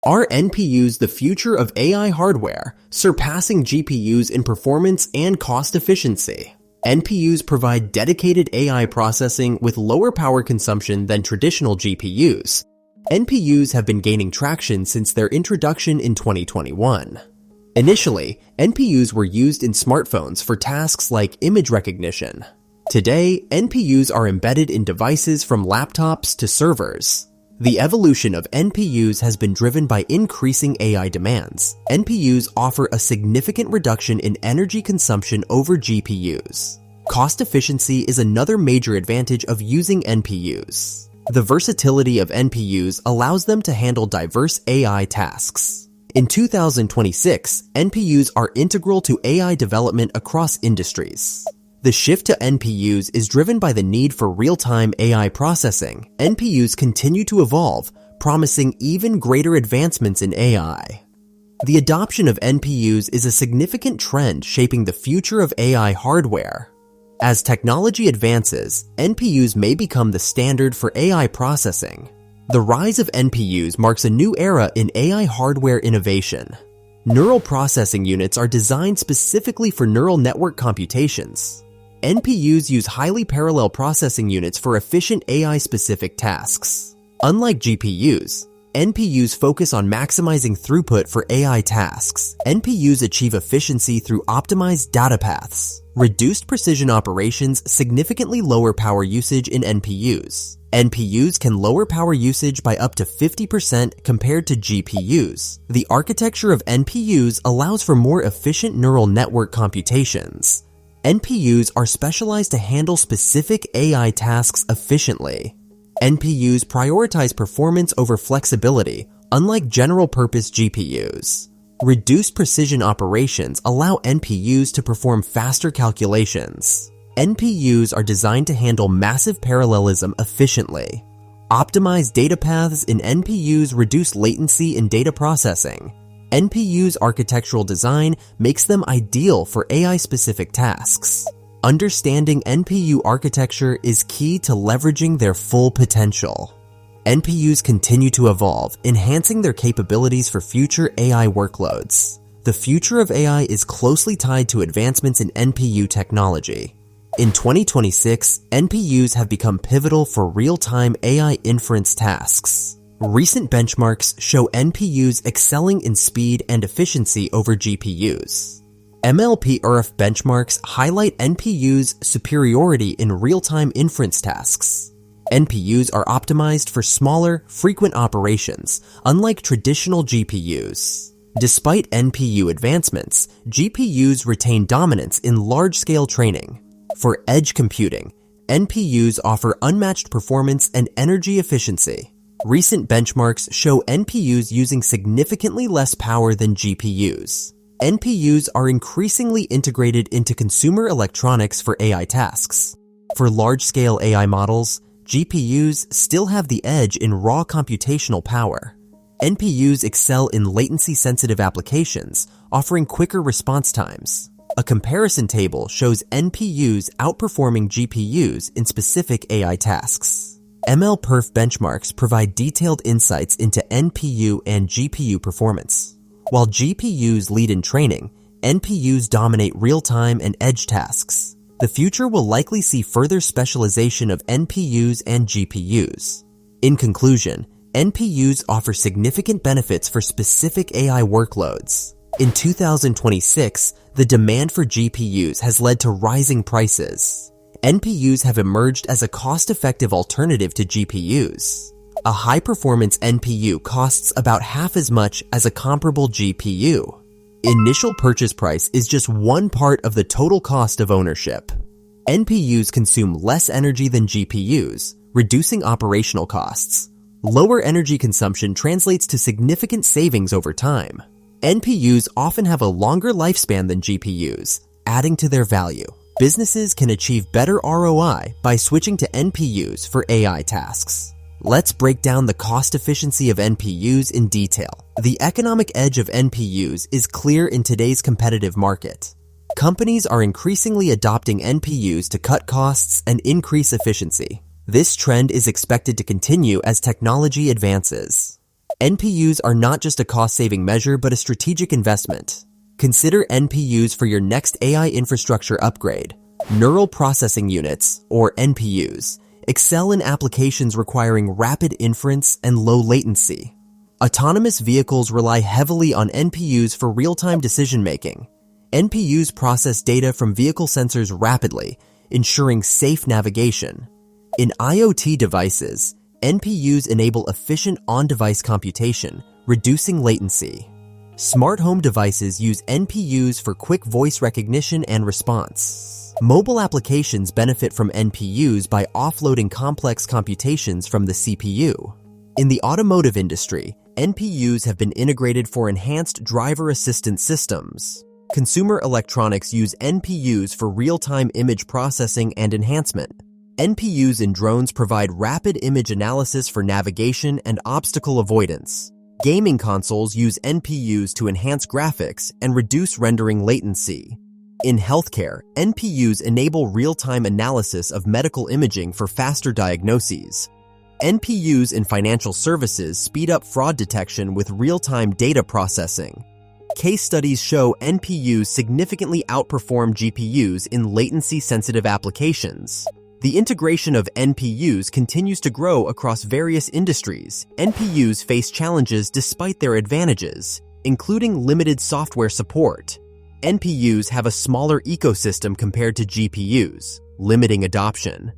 Are NPUs the future of AI hardware, surpassing GPUs in performance and cost efficiency? NPUs provide dedicated AI processing with lower power consumption than traditional GPUs. NPUs have been gaining traction since their introduction in 2021. Initially, NPUs were used in smartphones for tasks like image recognition. Today, NPUs are embedded in devices from laptops to servers. The evolution of NPUs has been driven by increasing AI demands. NPUs offer a significant reduction in energy consumption over GPUs. Cost efficiency is another major advantage of using NPUs. The versatility of NPUs allows them to handle diverse AI tasks. In 2026, NPUs are integral to AI development across industries. The shift to NPUs is driven by the need for real-time AI processing. NPUs continue to evolve, promising even greater advancements in AI. The adoption of NPUs is a significant trend shaping the future of AI hardware. As technology advances, NPUs may become the standard for AI processing. The rise of NPUs marks a new era in AI hardware innovation. Neural processing units are designed specifically for neural network computations. NPUs use highly parallel processing units for efficient AI-specific tasks. Unlike GPUs, NPUs focus on maximizing throughput for AI tasks. NPUs achieve efficiency through optimized data paths. Reduced precision operations significantly lower power usage in NPUs. NPUs can lower power usage by up to 50% compared to GPUs. The architecture of NPUs allows for more efficient neural network computations. NPUs are specialized to handle specific AI tasks efficiently. NPUs prioritize performance over flexibility, unlike general-purpose GPUs. Reduced precision operations allow NPUs to perform faster calculations. NPUs are designed to handle massive parallelism efficiently. Optimized data paths in NPUs reduce latency in data processing. NPU's architectural design makes them ideal for AI-specific tasks. Understanding NPU architecture is key to leveraging their full potential. NPUs continue to evolve, enhancing their capabilities for future AI workloads. The future of AI is closely tied to advancements in NPU technology. In 2026, NPUs have become pivotal for real-time AI inference tasks. Recent benchmarks show NPUs excelling in speed and efficiency over GPUs. MLP-ERF benchmarks highlight NPUs' superiority in real-time inference tasks. NPUs are optimized for smaller, frequent operations, unlike traditional GPUs. Despite NPU advancements, GPUs retain dominance in large-scale training. For edge computing, NPUs offer unmatched performance and energy efficiency. Recent benchmarks show NPUs using significantly less power than GPUs. NPUs are increasingly integrated into consumer electronics for AI tasks. For large-scale AI models, GPUs still have the edge in raw computational power. NPUs excel in latency-sensitive applications, offering quicker response times. A comparison table shows NPUs outperforming GPUs in specific AI tasks. MLPerf benchmarks provide detailed insights into NPU and GPU performance. While GPUs lead in training, NPUs dominate real-time and edge tasks. The future will likely see further specialization of NPUs and GPUs. In conclusion, NPUs offer significant benefits for specific AI workloads. In 2026, the demand for GPUs has led to rising prices. NPUs have emerged as a cost-effective alternative to GPUs. A high-performance NPU costs about half as much as a comparable GPU. Initial purchase price is just one part of the total cost of ownership. NPUs consume less energy than GPUs, reducing operational costs. Lower energy consumption translates to significant savings over time. NPUs often have a longer lifespan than GPUs, adding to their value. Businesses can achieve better ROI by switching to NPUs for AI tasks. Let's break down the cost efficiency of NPUs in detail. The economic edge of NPUs is clear in today's competitive market. Companies are increasingly adopting NPUs to cut costs and increase efficiency. This trend is expected to continue as technology advances. NPUs are not just a cost-saving measure but a strategic investment. Consider NPUs for your next AI infrastructure upgrade. Neural processing units, or NPUs, excel in applications requiring rapid inference and low latency. Autonomous vehicles rely heavily on NPUs for real-time decision-making. NPUs process data from vehicle sensors rapidly, ensuring safe navigation. In IoT devices, NPUs enable efficient on-device computation, reducing latency. Smart home devices use NPUs for quick voice recognition and response. Mobile applications benefit from NPUs by offloading complex computations from the CPU. In the automotive industry, NPUs have been integrated for enhanced driver assistance systems. Consumer electronics use NPUs for real-time image processing and enhancement. NPUs in drones provide rapid image analysis for navigation and obstacle avoidance. Gaming consoles use NPUs to enhance graphics and reduce rendering latency. In healthcare, NPUs enable real-time analysis of medical imaging for faster diagnoses. NPUs in financial services speed up fraud detection with real-time data processing. Case studies show NPUs significantly outperform GPUs in latency-sensitive applications. The integration of NPUs continues to grow across various industries. NPUs face challenges despite their advantages, including limited software support. NPUs have a smaller ecosystem compared to GPUs, limiting adoption.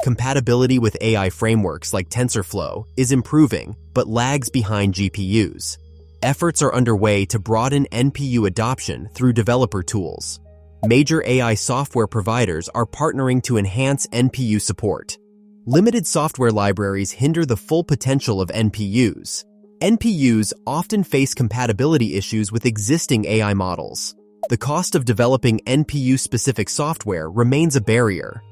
Compatibility with AI frameworks like TensorFlow is improving, but lags behind GPUs. Efforts are underway to broaden NPU adoption through developer tools. Major AI software providers are partnering to enhance NPU support. Limited software libraries hinder the full potential of NPUs. NPUs often face compatibility issues with existing AI models. The cost of developing NPU-specific software remains a barrier.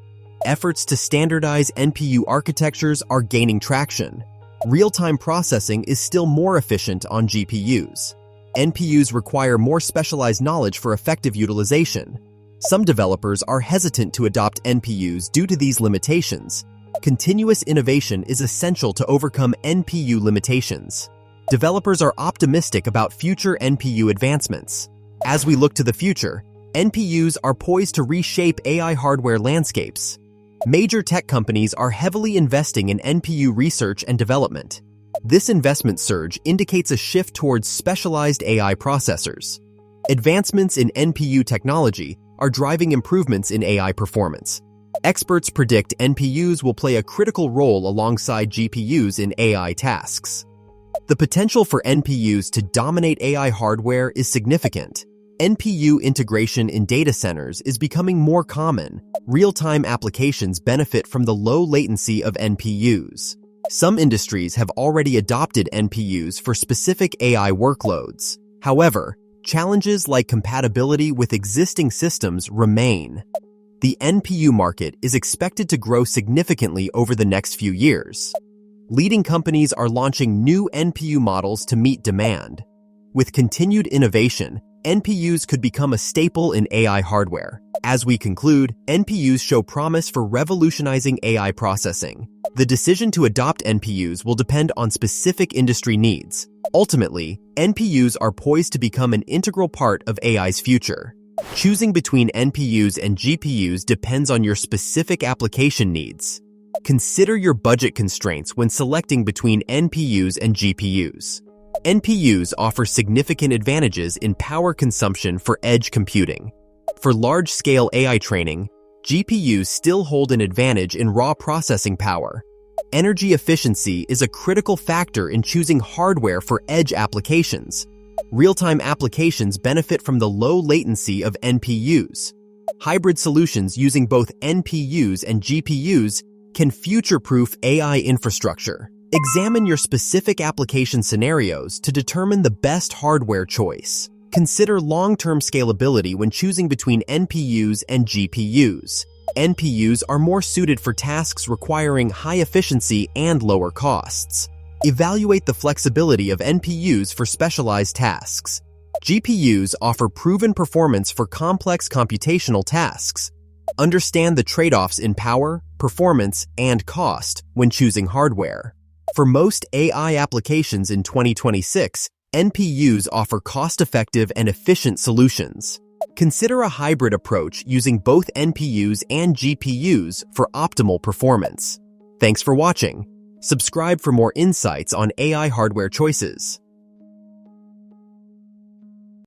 Efforts to standardize NPU architectures are gaining traction. Real-time processing is still more efficient on GPUs. NPUs require more specialized knowledge for effective utilization. Some developers are hesitant to adopt NPUs due to these limitations. Continuous innovation is essential to overcome NPU limitations. Developers are optimistic about future NPU advancements. As we look to the future, NPUs are poised to reshape AI hardware landscapes. Major tech companies are heavily investing in NPU research and development. This investment surge indicates a shift towards specialized AI processors. Advancements in NPU technology are driving improvements in AI performance. Experts predict NPUs will play a critical role alongside GPUs in AI tasks. The potential for NPUs to dominate AI hardware is significant. NPU integration in data centers is becoming more common. Real-time applications benefit from the low latency of NPUs. Some industries have already adopted NPUs for specific AI workloads. However, challenges like compatibility with existing systems remain. The NPU market is expected to grow significantly over the next few years. Leading companies are launching new NPU models to meet demand. With continued innovation, NPUs could become a staple in AI hardware. As we conclude, NPUs show promise for revolutionizing AI processing. The decision to adopt NPUs will depend on specific industry needs. Ultimately, NPUs are poised to become an integral part of AI's future. Choosing between NPUs and GPUs depends on your specific application needs. Consider your budget constraints when selecting between NPUs and GPUs. NPUs offer significant advantages in power consumption for edge computing. For large-scale AI training, GPUs still hold an advantage in raw processing power. Energy efficiency is a critical factor in choosing hardware for edge applications. Real-time applications benefit from the low latency of NPUs. Hybrid solutions using both NPUs and GPUs can future-proof AI infrastructure. Examine your specific application scenarios to determine the best hardware choice. Consider long-term scalability when choosing between NPUs and GPUs. NPUs are more suited for tasks requiring high efficiency and lower costs. Evaluate the flexibility of NPUs for specialized tasks. GPUs offer proven performance for complex computational tasks. Understand the trade-offs in power, performance, and cost when choosing hardware. For most AI applications in 2026, NPUs offer cost-effective and efficient solutions. Consider a hybrid approach using both NPUs and GPUs for optimal performance. Thanks for watching. Subscribe for more insights on AI hardware choices.